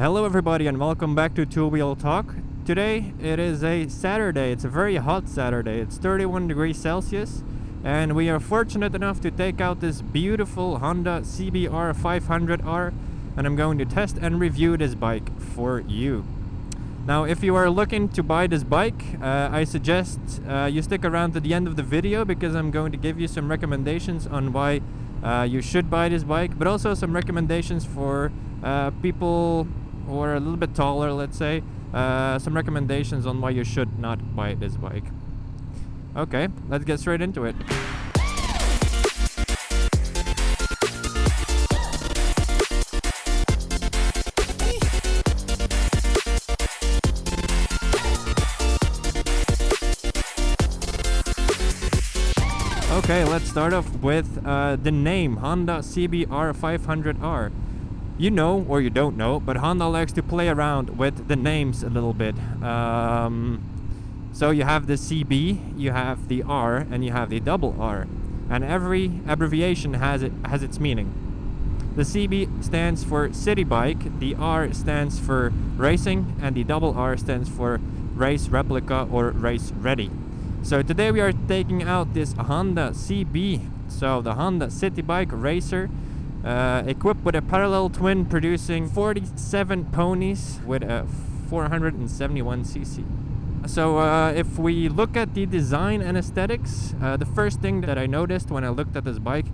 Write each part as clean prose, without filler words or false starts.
Hello everybody and welcome back to Two Wheel Talk. Today it is a Saturday. It's a very hot Saturday. It's 31 degrees Celsius and we are fortunate enough to take out this beautiful Honda CBR500R and I'm going to test and review this bike for you. Now if you are looking to buy this bike, I suggest you stick around to the end of the video because I'm going to give you some recommendations on why you should buy this bike, but also some recommendations for people who are a little bit taller, let's say. Some recommendations on why you should not buy this bike. Okay, let's get straight into it. Okay, let's start off with the name, Honda CBR500R. You know, or you don't know, but Honda likes to play around with the names a little bit. So you have the CB, you have the R, and you have the double R. And every abbreviation has its meaning. The CB stands for city bike, the R stands for racing, and the double R stands for race replica or race ready. So today we are taking out this Honda CB, so the Honda City Bike Racer, equipped with a parallel twin producing 47 ponies with a 471cc. So if we look at the design and aesthetics, the first thing that I noticed when I looked at this bike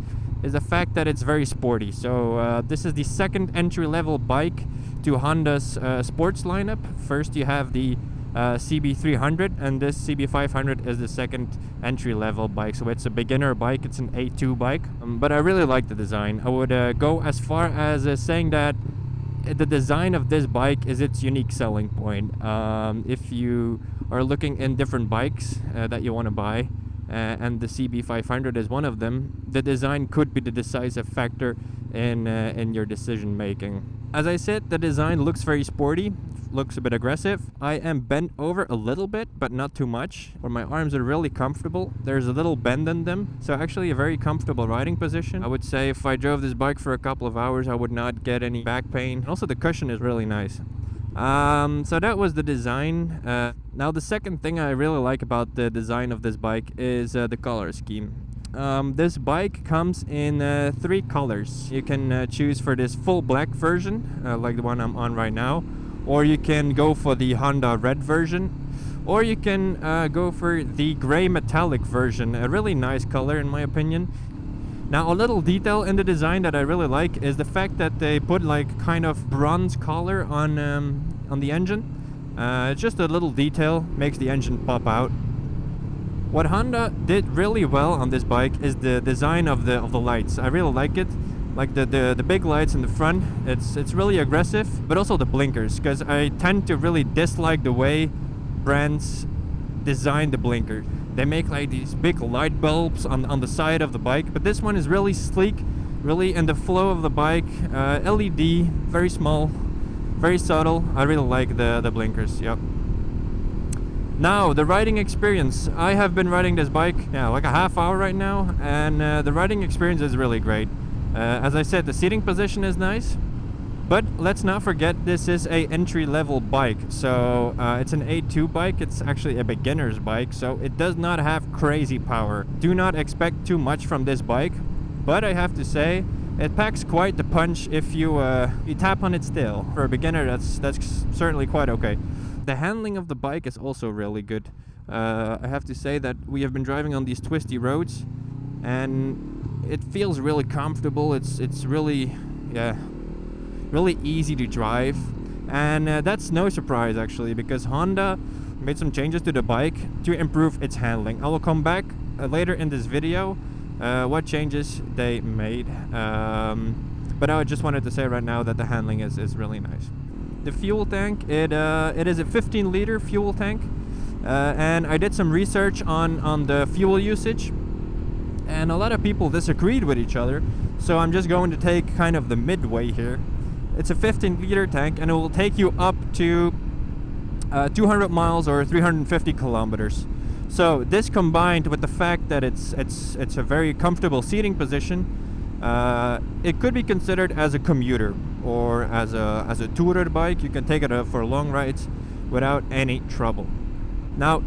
is the fact that it's very sporty. So this is the second entry-level bike to Honda's sports lineup. First you have the CB300 and this CB500 is the second entry-level bike, so it's a beginner bike. It's an A2 bike, but I really like the design. I would go as far as saying that the design of this bike is its unique selling point. If you are looking in different bikes that you want to buy, and the CB500 is one of them, the design could be the decisive factor in your decision making. As I said, the design looks very sporty, looks a bit aggressive. I am bent over a little bit, but not too much, where my arms are really comfortable. There's a little bend in them, so actually a very comfortable riding position. I would say if I drove this bike for a couple of hours, I would not get any back pain. Also, the cushion is really nice. So that was the design. Now the second thing I really like about the design of this bike is the color scheme. This bike comes in 3 colors. You can choose for this full black version, like the one I'm on right now, or you can go for the Honda red version, or you can go for the gray metallic version, a really nice color in my opinion. Now a little detail in the design that I really like is the fact that they put like kind of bronze color on the engine. Just a little detail, makes the engine pop out. What Honda did really well on this bike is the design of the lights. I really like it. Like the big lights in the front, it's really aggressive, but also the blinkers, because I tend to really dislike the way brands design the blinker. They make like these big light bulbs on the side of the bike, but this one is really sleek, really in the flow of the bike. LED, very small, very subtle. I really like the blinkers. Yep. Now the riding experience. I have been riding this bike like a half hour right now, and the riding experience is really great. As I said, the seating position is nice, but let's not forget this is a entry-level bike. So it's an A2 bike. It's actually a beginner's bike, so it does not have crazy power. Do not expect too much from this bike, but I have to say it packs quite the punch if you tap on its tail. For a beginner, that's certainly quite okay. The handling of the bike is also really good. I have to say that we have been driving on these twisty roads, and it feels really comfortable. It's really really easy to drive, and that's no surprise actually, because Honda made some changes to the bike to improve its handling. I will come back later in this video what changes they made, but I just wanted to say right now that the handling is really nice. The fuel tank, it is a 15-liter fuel tank, and I did some research on the fuel usage, and a lot of people disagreed with each other, so I'm just going to take kind of the midway here. It's a 15-liter tank, and it will take you up to 200 miles or 350 kilometers. So this combined with the fact that it's a very comfortable seating position, It could be considered as a commuter or as a tourer bike. You can take it for long rides without any trouble. Now,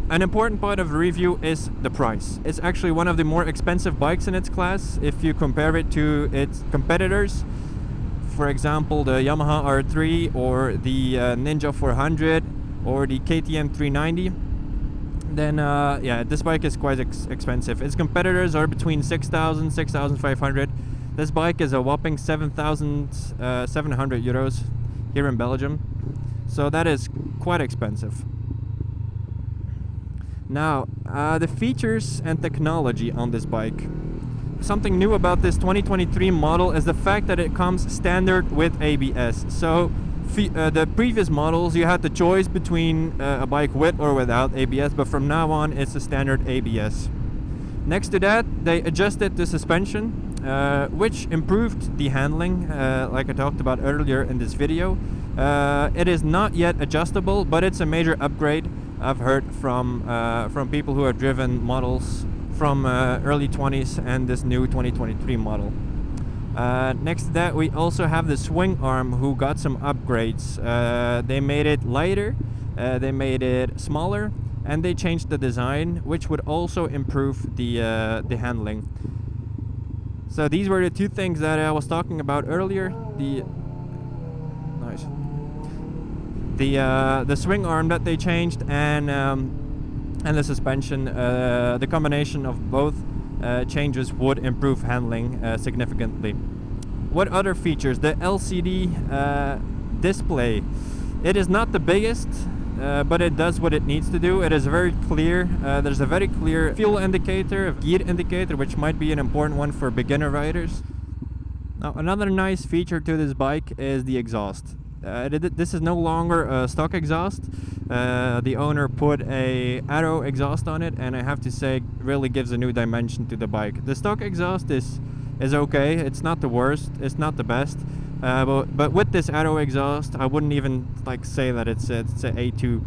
an important part of the review is the price. It's actually one of the more expensive bikes in its class if you compare it to its competitors. For example, the Yamaha R3 or the Ninja 400 or the KTM 390. Then this bike is quite expensive. Its competitors are between 6,000, 6,500. This bike is a whopping 7,700 euros here in Belgium. So that is quite expensive. Now, the features and technology on this bike. Something new about this 2023 model is the fact that it comes standard with ABS. So the previous models, you had the choice between a bike with or without ABS, but from now on it's a standard ABS. Next to that, they adjusted the suspension, which improved the handling, like I talked about earlier in this video. It is not yet adjustable, but it's a major upgrade. I've heard from people who have driven models from early 20s and this new 2023 model. Next to that, we also have the swing arm, who got some upgrades. They made it lighter, they made it smaller, and they changed the design, which would also improve the handling. So these were the two things that I was talking about earlier. The swing arm that they changed, and the suspension. The combination of both changes would improve handling significantly. What other features? The LCD display. It is not the biggest, but it does what it needs to do. It is very clear. There's a very clear fuel indicator, a gear indicator, which might be an important one for beginner riders. Now, another nice feature to this bike is the exhaust. This is no longer a stock exhaust. The owner put a Arrow exhaust on it, and I have to say, really gives a new dimension to the bike. The stock exhaust is okay. It's not the worst. It's not the best. But with this Arrow exhaust, I wouldn't even say that it's a A2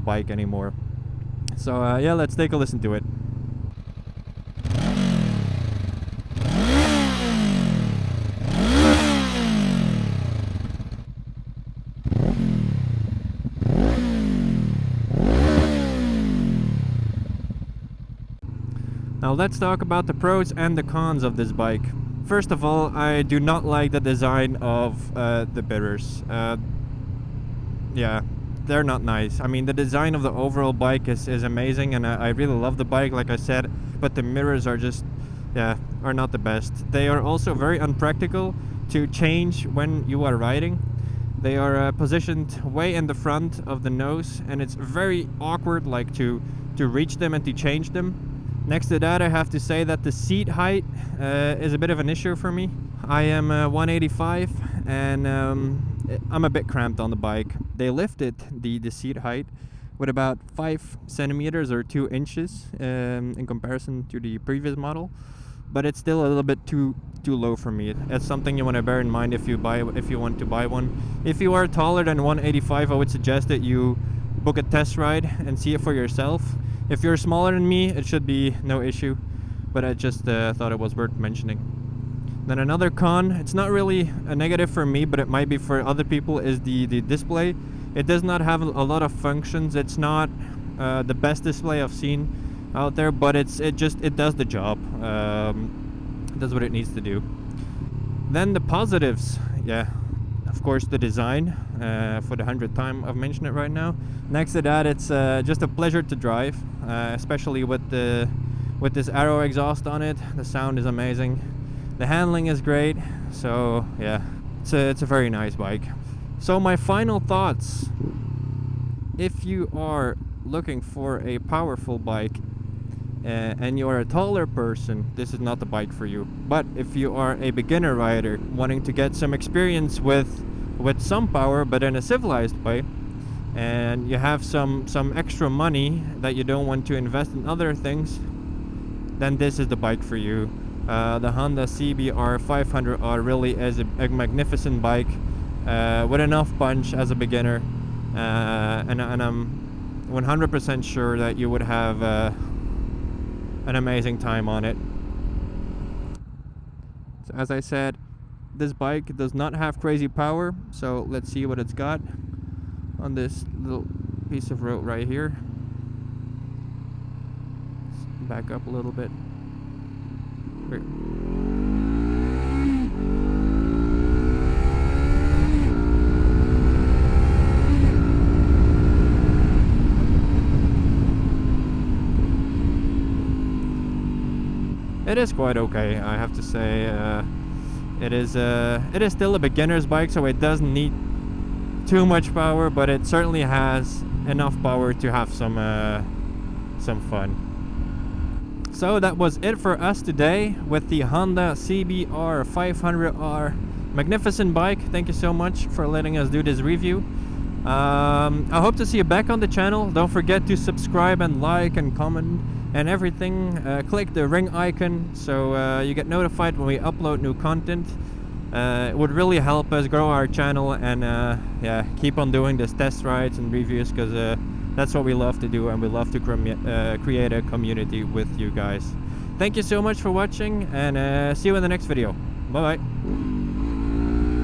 bike anymore. So let's take a listen to it. Now let's talk about the pros and the cons of this bike. First of all, I do not like the design of the mirrors. They're not nice. I mean, the design of the overall bike is amazing, and I really love the bike, like I said, but the mirrors are just, are not the best. They are also very unpractical to change when you are riding. They are positioned way in the front of the nose, and it's very awkward to reach them and to change them. Next to that, I have to say that the seat height is a bit of an issue for me. I am 185, and I'm a bit cramped on the bike. They lifted the seat height with about 5 centimeters or 2 inches in comparison to the previous model, but it's still a little bit too low for me. It's something you want to bear in mind if you want to buy one. If you are taller than 185, I would suggest that you book a test ride and see it for yourself. If you're smaller than me, it should be no issue, but I just thought it was worth mentioning. Then another con, it's not really a negative for me, but it might be for other people, is the display. It does not have a lot of functions. It's not the best display I've seen out there, but it does the job. It does what it needs to do. Then the positives, of course, the design. For the 100th time I've mentioned it right now. Next to that, it's just a pleasure to drive, especially with this Arrow exhaust on it. The sound is amazing. The handling is great. So it's a very nice bike. So my final thoughts: if you are looking for a powerful bike and you are a taller person, this is not the bike for you. But if you are a beginner rider wanting to get some experience with some power, but in a civilized way, and you have some extra money that you don't want to invest in other things, then this is the bike for you. The Honda CBR500R really is a magnificent bike with enough punch as a beginner, and I'm 100% sure that you would have an amazing time on it. As I said, this bike does not have crazy power, so let's see what it's got on this little piece of road right here. Let's back up a little bit. It is quite okay, I have to say. It is still a beginner's bike, so it doesn't need too much power, but it certainly has enough power to have some fun. So that was it for us today with the Honda CBR500R. Magnificent bike. Thank you so much for letting us do this review. I hope to see you back on the channel. Don't forget to subscribe and like and comment and everything. Click the ring icon so you get notified when we upload new content. It would really help us grow our channel and yeah, keep on doing this test rides and reviews, because that's what we love to do, and we love to create a community with you guys. Thank you so much for watching, and see you in the next video. Bye bye.